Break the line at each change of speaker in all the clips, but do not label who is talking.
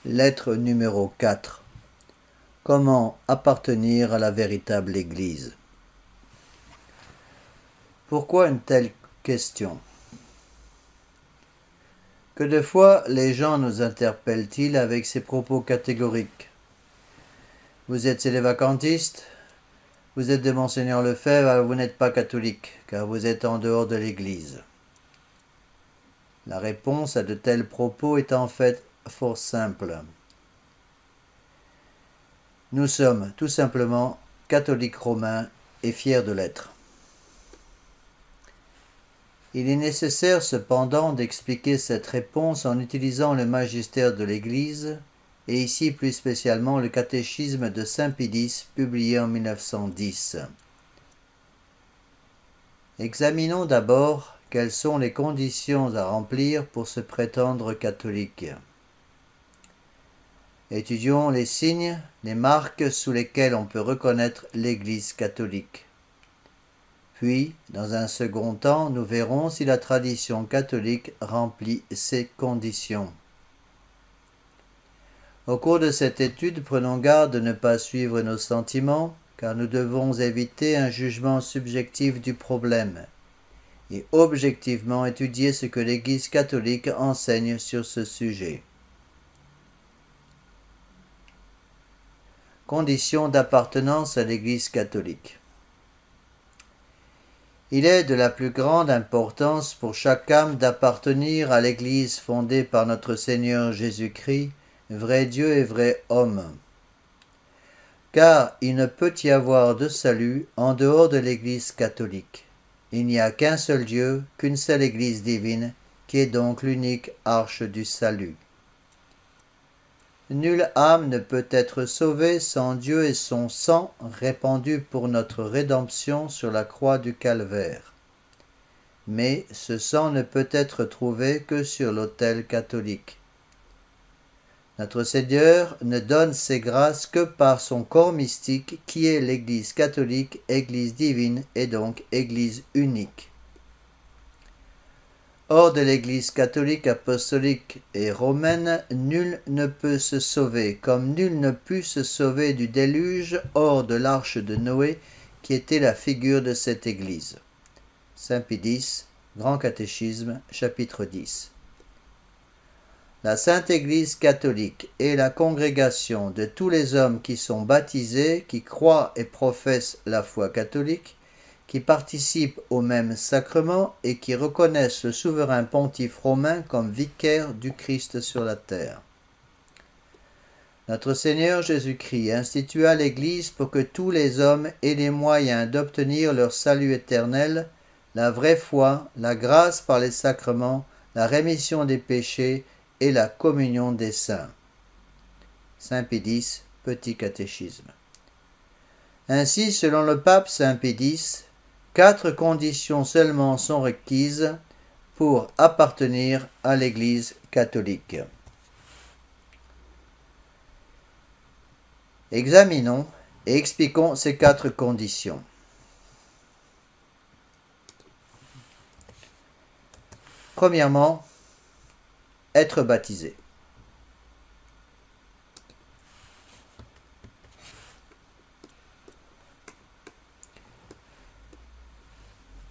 Lettre numéro 4. Comment appartenir à la véritable Église? Pourquoi une telle question? Que de fois les gens nous interpellent-ils avec ces propos catégoriques? Vous êtes vacantiste? Vous êtes de Monseigneur Lefebvre, vous n'êtes pas catholique, car vous êtes en dehors de l'Église. La réponse à de tels propos est en fait fort simple. Nous sommes tout simplement catholiques romains et fiers de l'être. Il est nécessaire cependant d'expliquer cette réponse en utilisant le magistère de l'Église, et ici plus spécialement le catéchisme de Saint Pie publié en 1910. Examinons d'abord quelles sont les conditions à remplir pour se prétendre catholique. Étudions les signes, les marques sous lesquelles on peut reconnaître l'Église catholique. Puis, dans un second temps, nous verrons si la tradition catholique remplit ces conditions. Au cours de cette étude, prenons garde de ne pas suivre nos sentiments, car nous devons éviter un jugement subjectif du problème et objectivement étudier ce que l'Église catholique enseigne sur ce sujet. Conditions d'appartenance à l'Église catholique. Il est de la plus grande importance pour chaque âme d'appartenir à l'Église fondée par notre Seigneur Jésus-Christ, vrai Dieu et vrai homme. Car il ne peut y avoir de salut en dehors de l'Église catholique. Il n'y a qu'un seul Dieu, qu'une seule Église divine, qui est donc l'unique arche du salut. Nulle âme ne peut être sauvée sans Dieu et son sang répandu pour notre rédemption sur la croix du Calvaire. Mais ce sang ne peut être trouvé que sur l'autel catholique. Notre Seigneur ne donne ses grâces que par son corps mystique qui est l'Église catholique, Église divine et donc Église unique. Hors de l'Église catholique, apostolique et romaine, nul ne peut se sauver, comme nul ne put se sauver du déluge hors de l'arche de Noé, qui était la figure de cette Église. Saint Pie X, Grand Catéchisme, chapitre 10. La Sainte Église catholique est la congrégation de tous les hommes qui sont baptisés, qui croient et professent la foi catholique, qui participent au même sacrement et qui reconnaissent le souverain pontife romain comme vicaire du Christ sur la terre. Notre Seigneur Jésus-Christ institua l'Église pour que tous les hommes aient les moyens d'obtenir leur salut éternel, la vraie foi, la grâce par les sacrements, la rémission des péchés et la communion des saints. Saint Pie X, Petit Catéchisme. Ainsi, selon le pape Saint Pie X, 4 conditions seulement sont requises pour appartenir à l'Église catholique. Examinons et expliquons ces 4 conditions. Premièrement, être baptisé.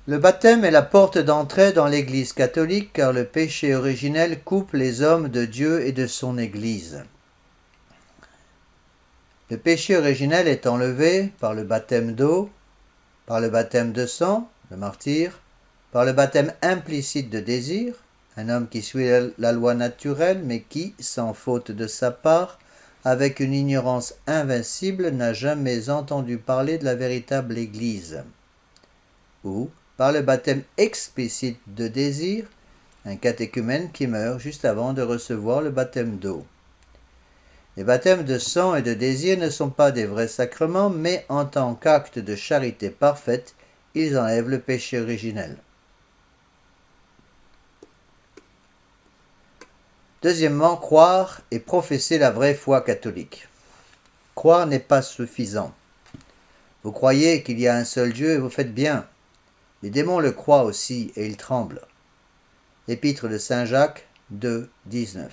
Le baptême est la porte d'entrée dans l'Église catholique car le péché originel coupe les hommes de Dieu et de son Église. Le péché originel est enlevé par le baptême d'eau, par le baptême de sang, le martyre, par le baptême implicite de désir, un homme qui suit la loi naturelle mais qui, sans faute de sa part, avec une ignorance invincible, n'a jamais entendu parler de la véritable Église. Ou par le baptême explicite de désir, un catéchumène qui meurt juste avant de recevoir le baptême d'eau. Les baptêmes de sang et de désir ne sont pas des vrais sacrements, mais en tant qu'acte de charité parfaite, ils enlèvent le péché originel. Deuxièmement, croire et professer la vraie foi catholique. Croire n'est pas suffisant. Vous croyez qu'il y a un seul Dieu et vous faites bien. Les démons le croient aussi et ils tremblent. Épître de Saint Jacques 2, 19.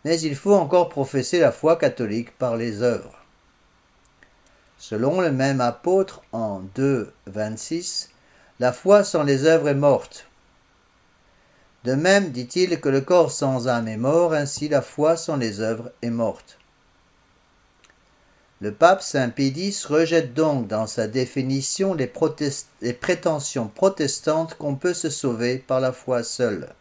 mais il faut encore professer la foi catholique par les œuvres. Selon le même apôtre en 2, 26, la foi sans les œuvres est morte. De même, dit-il, que le corps sans âme est mort, ainsi la foi sans les œuvres est morte. Le pape Saint Pie X rejette donc dans sa définition les prétentions protestantes qu'on peut se sauver par la foi seule.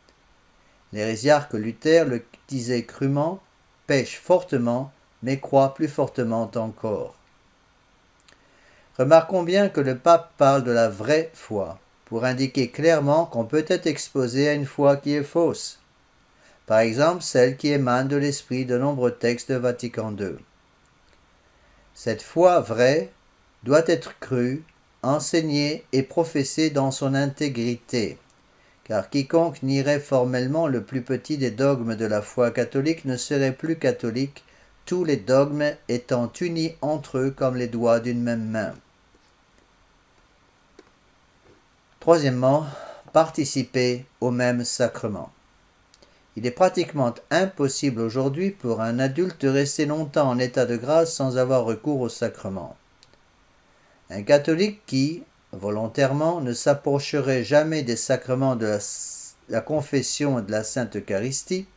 L'hérésiarque Luther le disait crûment, pêche fortement, mais croit plus fortement encore. Remarquons bien que le pape parle de la vraie foi, pour indiquer clairement qu'on peut être exposé à une foi qui est fausse. Par exemple, celle qui émane de l'esprit de nombreux textes de Vatican II. Cette foi vraie doit être crue, enseignée et professée dans son intégrité, car quiconque nierait formellement le plus petit des dogmes de la foi catholique ne serait plus catholique, tous les dogmes étant unis entre eux comme les doigts d'une même main. Troisièmement, participer au même sacrement. Il est pratiquement impossible aujourd'hui pour un adulte de rester longtemps en état de grâce sans avoir recours au sacrement. Un catholique qui, volontairement, ne s'approcherait jamais des sacrements de la confession et de la Sainte Eucharistie,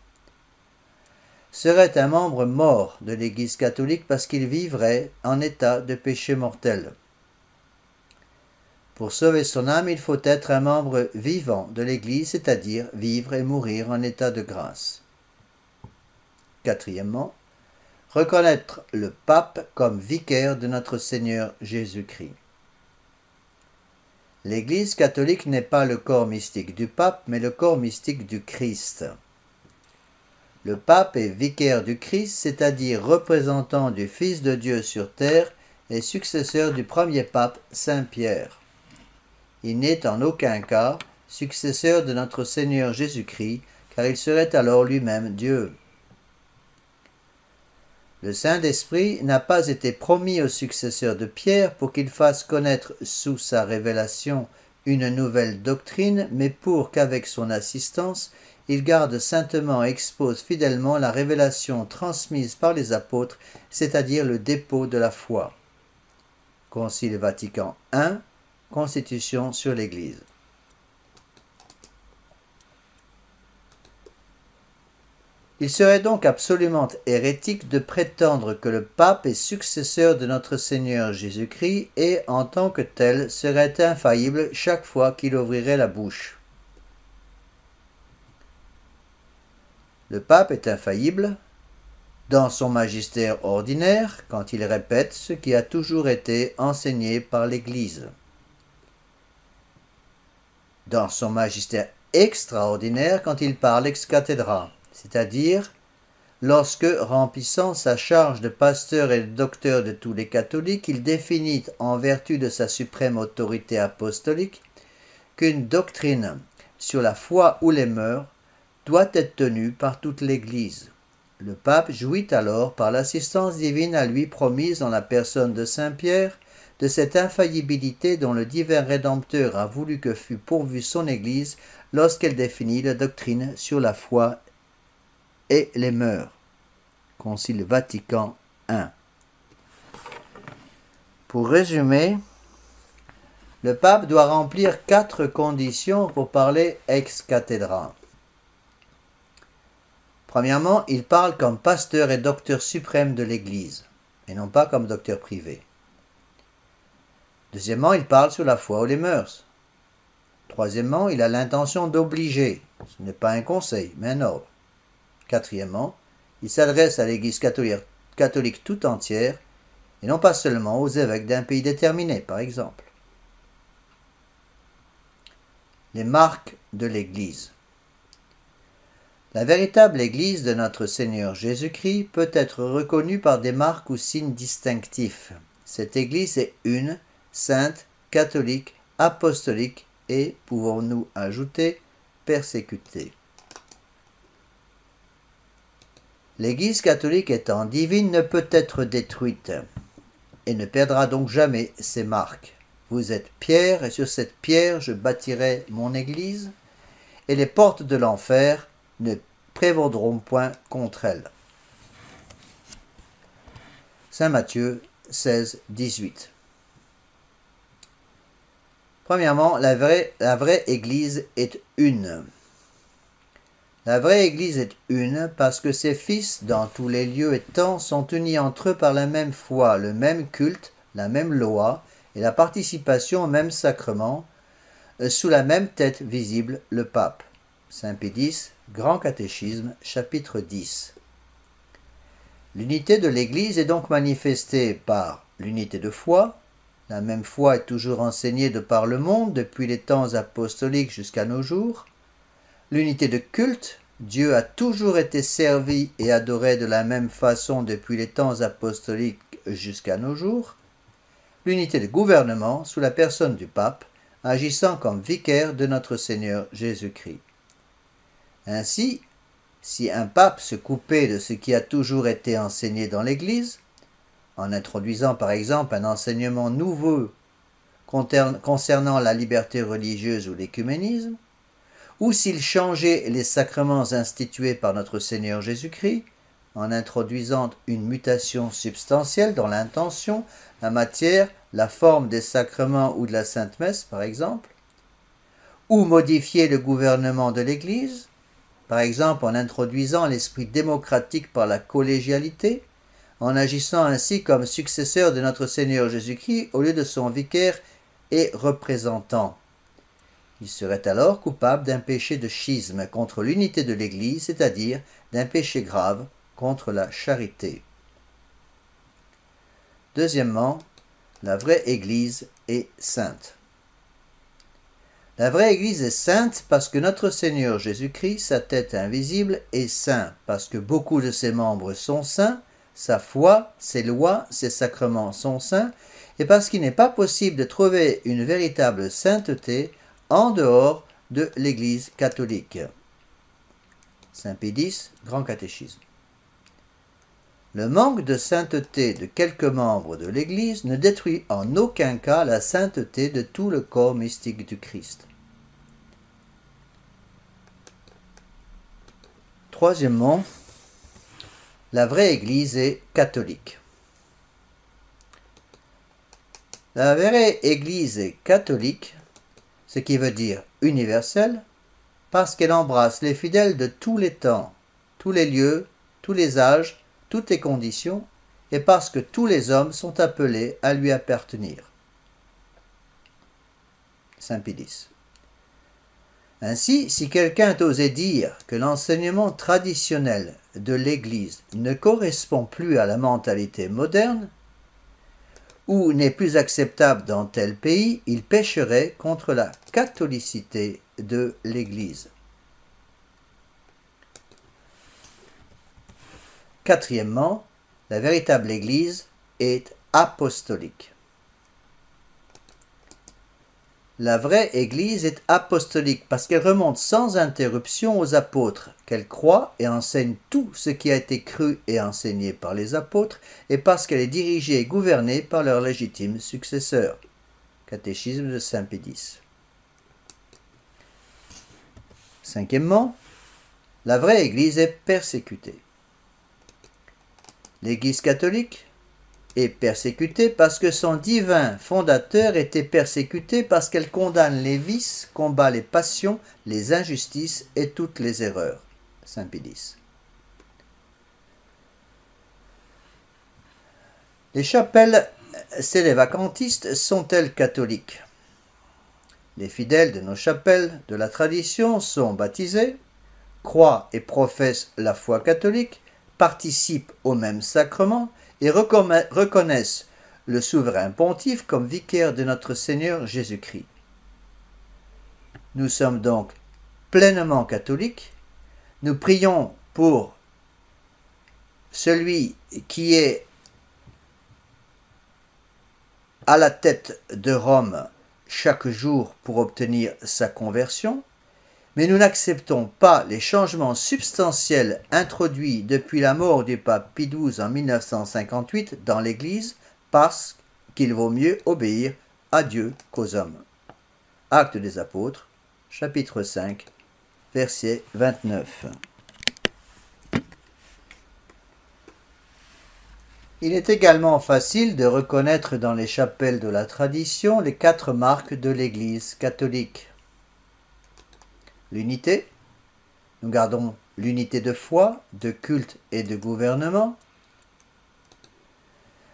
serait un membre mort de l'Église catholique parce qu'il vivrait en état de péché mortel. Pour sauver son âme, il faut être un membre vivant de l'Église, c'est-à-dire vivre et mourir en état de grâce. Quatrièmement, reconnaître le pape comme vicaire de notre Seigneur Jésus-Christ. L'Église catholique n'est pas le corps mystique du pape, mais le corps mystique du Christ. Le pape est vicaire du Christ, c'est-à-dire représentant du Fils de Dieu sur terre et successeur du premier pape, Saint Pierre. Il n'est en aucun cas successeur de notre Seigneur Jésus-Christ, car il serait alors lui-même Dieu. Le Saint-Esprit n'a pas été promis au successeur de Pierre pour qu'il fasse connaître sous sa révélation une nouvelle doctrine, mais pour qu'avec son assistance, il garde saintement et expose fidèlement la révélation transmise par les apôtres, c'est-à-dire le dépôt de la foi. Concile Vatican I, Constitution sur l'Église. Il serait donc absolument hérétique de prétendre que le pape est successeur de notre Seigneur Jésus-Christ et, en tant que tel, serait infaillible chaque fois qu'il ouvrirait la bouche. Le pape est infaillible dans son magistère ordinaire quand il répète ce qui a toujours été enseigné par l'Église. Dans son magistère extraordinaire quand il parle ex cathedra, c'est-à-dire lorsque, remplissant sa charge de pasteur et de docteur de tous les catholiques, il définit, en vertu de sa suprême autorité apostolique, qu'une doctrine sur la foi ou les mœurs doit être tenue par toute l'Église. Le pape jouit alors, par l'assistance divine à lui promise dans la personne de Saint Pierre, de cette infaillibilité dont le divin Rédempteur a voulu que fût pourvue son Église lorsqu'elle définit la doctrine sur la foi et les mœurs. Concile Vatican I. Pour résumer, le pape doit remplir 4 conditions pour parler ex cathedra. Premièrement, il parle comme pasteur et docteur suprême de l'Église, et non pas comme docteur privé. Deuxièmement, il parle sur la foi ou les mœurs. Troisièmement, il a l'intention d'obliger. Ce n'est pas un conseil, mais un ordre. Quatrièmement, il s'adresse à l'Église catholique tout entière, et non pas seulement aux évêques d'un pays déterminé, par exemple. Les marques de l'Église. La véritable Église de notre Seigneur Jésus-Christ peut être reconnue par des marques ou signes distinctifs. Cette Église est une, sainte, catholique, apostolique et, pouvons-nous ajouter, persécutée. L'Église catholique étant divine ne peut être détruite et ne perdra donc jamais ses marques. Vous êtes pierre et sur cette pierre je bâtirai mon Église et les portes de l'enfer ne prévaudront point contre elle. Saint Matthieu 16, 18. Premièrement, la vraie Église est une. La vraie Église est une parce que ses fils, dans tous les lieux et temps, sont unis entre eux par la même foi, le même culte, la même loi et la participation au même sacrement, sous la même tête visible, le pape. Saint Pie X, Grand Catéchisme, chapitre 10. L'unité de l'Église est donc manifestée par l'unité de foi. La même foi est toujours enseignée de par le monde depuis les temps apostoliques jusqu'à nos jours. L'unité de culte, Dieu a toujours été servi et adoré de la même façon depuis les temps apostoliques jusqu'à nos jours. L'unité de gouvernement, sous la personne du pape, agissant comme vicaire de notre Seigneur Jésus-Christ. Ainsi, si un pape se coupait de ce qui a toujours été enseigné dans l'Église, en introduisant par exemple un enseignement nouveau concernant la liberté religieuse ou l'écuménisme, ou s'il changeait les sacrements institués par notre Seigneur Jésus-Christ, en introduisant une mutation substantielle dans l'intention, la matière, la forme des sacrements ou de la Sainte Messe par exemple, ou modifier le gouvernement de l'Église, par exemple en introduisant l'esprit démocratique par la collégialité, en agissant ainsi comme successeur de notre Seigneur Jésus-Christ au lieu de son vicaire et représentant. Il serait alors coupable d'un péché de schisme contre l'unité de l'Église, c'est-à-dire d'un péché grave contre la charité. Deuxièmement, la vraie Église est sainte. La vraie Église est sainte parce que notre Seigneur Jésus-Christ, sa tête invisible, est saint, parce que beaucoup de ses membres sont saints, sa foi, ses lois, ses sacrements sont saints, et parce qu'il n'est pas possible de trouver une véritable sainteté en dehors de l'Église catholique. Saint Pie X, Grand Catéchisme. Le manque de sainteté de quelques membres de l'Église ne détruit en aucun cas la sainteté de tout le corps mystique du Christ. Troisièmement, la vraie Église est catholique. La vraie Église est catholique, ce qui veut dire universelle, parce qu'elle embrasse les fidèles de tous les temps, tous les lieux, tous les âges, toutes les conditions, et parce que tous les hommes sont appelés à lui appartenir. Saint Pie X. Ainsi, si quelqu'un a osé dire que l'enseignement traditionnel de l'Église ne correspond plus à la mentalité moderne, ou n'est plus acceptable dans tel pays, il pécherait contre la catholicité de l'Église. Quatrièmement, la véritable Église est apostolique. La vraie Église est apostolique parce qu'elle remonte sans interruption aux apôtres, qu'elle croit et enseigne tout ce qui a été cru et enseigné par les apôtres, et parce qu'elle est dirigée et gouvernée par leurs légitimes successeurs. Catéchisme de Saint Pie X. Cinquièmement, la vraie Église est persécutée. L'Église catholique est persécutée parce que son divin fondateur était persécuté parce qu'elle condamne les vices, combat les passions, les injustices et toutes les erreurs. Saint Pie X. Les chapelles sélévacantistes sont-elles catholiques? Les fidèles de nos chapelles de la tradition sont baptisés, croient et professent la foi catholique, participent au même sacrement et reconnaissent le souverain pontife comme vicaire de notre Seigneur Jésus-Christ. Nous sommes donc pleinement catholiques. Nous prions pour celui qui est à la tête de Rome chaque jour pour obtenir sa conversion, mais nous n'acceptons pas les changements substantiels introduits depuis la mort du pape Pie XII en 1958 dans l'Église parce qu'il vaut mieux obéir à Dieu qu'aux hommes. Actes des Apôtres, chapitre 5, verset 29. Il est également facile de reconnaître dans les chapelles de la tradition les 4 marques de l'Église catholique. L'unité. Nous gardons l'unité de foi, de culte et de gouvernement,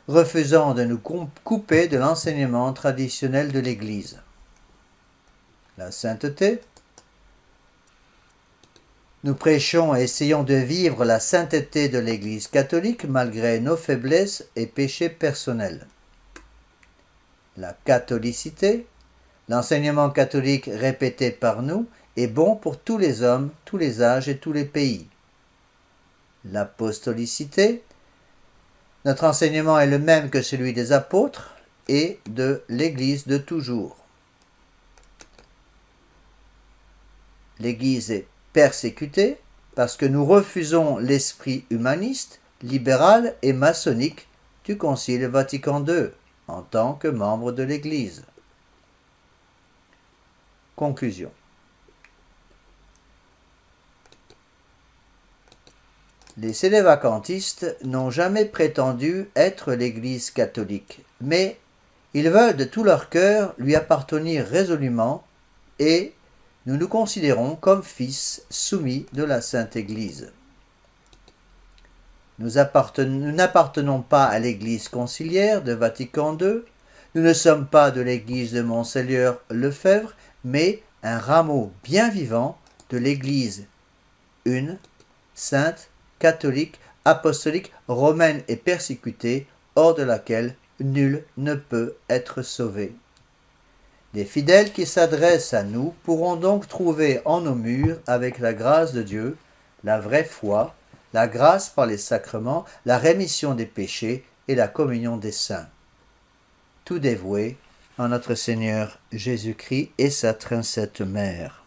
refusant de nous couper de l'enseignement traditionnel de l'Église. La sainteté. Nous prêchons et essayons de vivre la sainteté de l'Église catholique malgré nos faiblesses et péchés personnels. La catholicité. L'enseignement catholique répété par nous est bon pour tous les hommes, tous les âges et tous les pays. L'apostolicité. Notre enseignement est le même que celui des apôtres et de l'Église de toujours. L'Église est persécutée parce que nous refusons l'esprit humaniste, libéral et maçonnique du Concile Vatican II en tant que membre de l'Église. Conclusion. Les sélévacantistes n'ont jamais prétendu être l'Église catholique, mais ils veulent de tout leur cœur lui appartenir résolument et nous nous considérons comme fils soumis de la Sainte Église. Nous n'appartenons pas à l'Église conciliaire de Vatican II, nous ne sommes pas de l'Église de Monseigneur Lefebvre, mais un rameau bien vivant de l'Église une, sainte, catholique, apostolique, romaine et persécutée, hors de laquelle nul ne peut être sauvé. Les fidèles qui s'adressent à nous pourront donc trouver en nos murs, avec la grâce de Dieu, la vraie foi, la grâce par les sacrements, la rémission des péchés et la communion des saints. Tout dévoué en notre Seigneur Jésus-Christ et sa très sainte Mère.